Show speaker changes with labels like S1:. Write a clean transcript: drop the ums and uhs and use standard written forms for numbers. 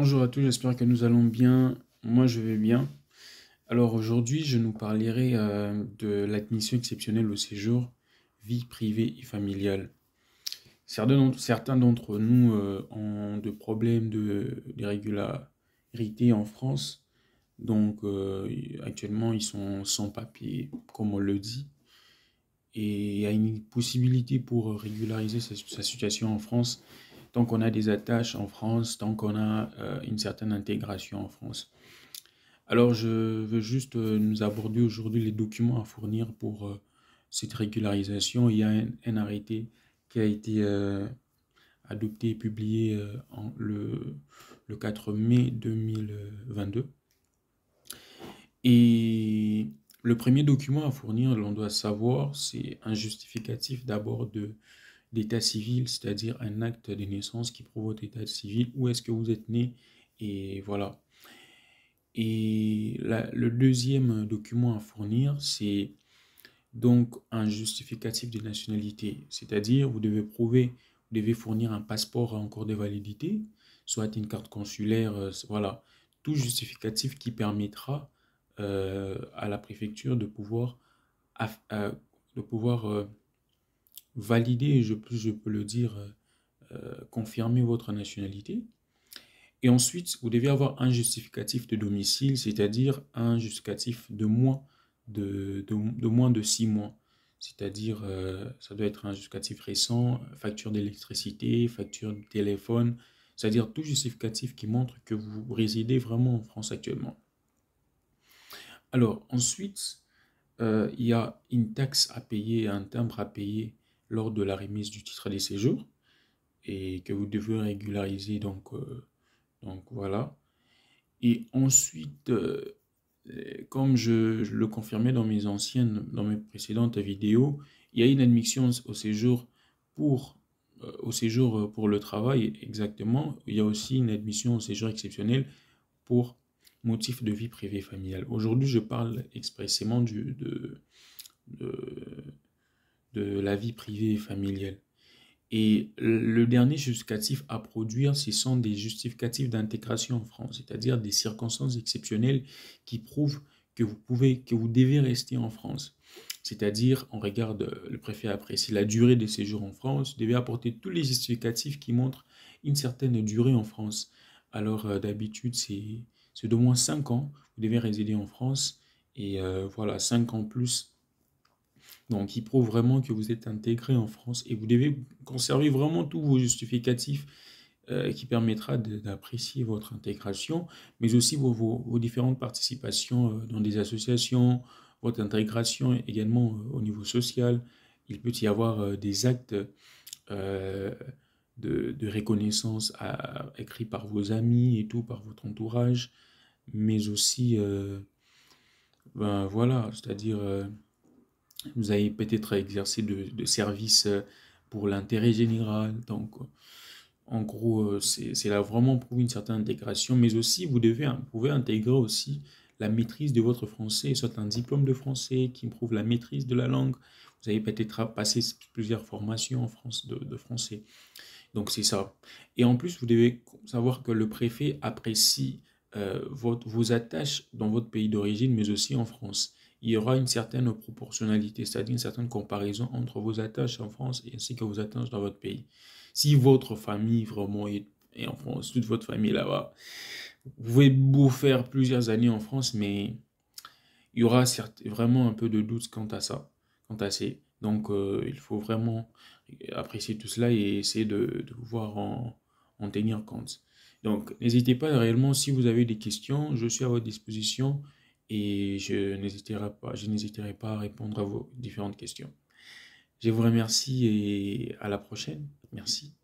S1: Bonjour à tous, j'espère que nous allons bien. Moi, je vais bien. Alors aujourd'hui, je nous parlerai de l'admission exceptionnelle au séjour, vie privée et familiale. Certains d'entre nous ont de problèmes d'irrégularité en France. Donc actuellement, ils sont sans papier, comme on le dit. Et il y a une possibilité pour régulariser sa situation en France tant qu'on a des attaches en France, tant qu'on a une certaine intégration en France. Alors, je veux juste nous aborder aujourd'hui les documents à fournir pour cette régularisation. Il y a un arrêté qui a été adopté et publié le 4 mai 2022. Et le premier document à fournir, l'on doit savoir, c'est un justificatif d'abord d'état civil, c'est-à-dire un acte de naissance qui prouve votre état civil, où est-ce que vous êtes né, et voilà. Et le deuxième document à fournir, c'est donc un justificatif de nationalité, c'est-à-dire vous devez fournir un passeport en cours de validité, soit une carte consulaire, voilà, tout justificatif qui permettra à la préfecture de pouvoir, aff- euh, de pouvoir valider, je peux le dire, confirmer votre nationalité. Et ensuite, vous devez avoir un justificatif de domicile, c'est-à-dire un justificatif de moins de 6 mois. C'est-à-dire, ça doit être un justificatif récent, facture d'électricité, facture de téléphone, c'est-à-dire tout justificatif qui montre que vous résidez vraiment en France actuellement. Alors, ensuite, il y a une taxe à payer, un timbre à payer lors de la remise du titre de séjour et que vous devez régulariser donc voilà. Et ensuite, comme je le confirmais dans mes précédentes vidéos, il y a une admission au séjour pour le travail exactement. Il y a aussi une admission au séjour exceptionnel pour motif de vie privée familiale. Aujourd'hui, je parle expressément de, de la vie privée familiale. Et le dernier justificatif à produire, ce sont des justificatifs d'intégration en France, c'est-à-dire des circonstances exceptionnelles qui prouvent que vous devez rester en France. C'est-à-dire, on regarde, le préfet apprécie la durée de séjour en France, vous devez apporter tous les justificatifs qui montrent une certaine durée en France. Alors, d'habitude, c'est d'au moins 5 ans, vous devez résider en France, et voilà, 5 ans plus donc, il prouve vraiment que vous êtes intégré en France et vous devez conserver vraiment tous vos justificatifs qui permettra d'apprécier votre intégration, mais aussi vos différentes participations dans des associations, votre intégration également au niveau social. Il peut y avoir des actes euh, de reconnaissance écrits par vos amis et tout, par votre entourage, mais aussi, ben voilà, c'est-à-dire vous avez peut-être exercé de services pour l'intérêt général. Donc, en gros, c'est là vraiment pour une certaine intégration, mais aussi vous pouvez intégrer aussi la maîtrise de votre français, soit un diplôme de français qui prouve la maîtrise de la langue. Vous avez peut-être passé plusieurs formations en France de français. Donc, c'est ça. Et en plus, vous devez savoir que le préfet apprécie vos attaches dans votre pays d'origine, mais aussi en France. Il y aura une certaine proportionnalité, c'est-à-dire une certaine comparaison entre vos attaches en France et ainsi que vos attaches dans votre pays. Si votre famille vraiment est en France, toute votre famille est là-bas, vous pouvez vous faire plusieurs années en France, mais il y aura vraiment un peu de doute quant à ça, quant à ces. Donc, il faut vraiment apprécier tout cela et essayer de pouvoir en tenir compte. Donc, n'hésitez pas réellement, si vous avez des questions, je suis à votre disposition et je n'hésiterai pas à répondre à vos différentes questions. Je vous remercie et à la prochaine. Merci.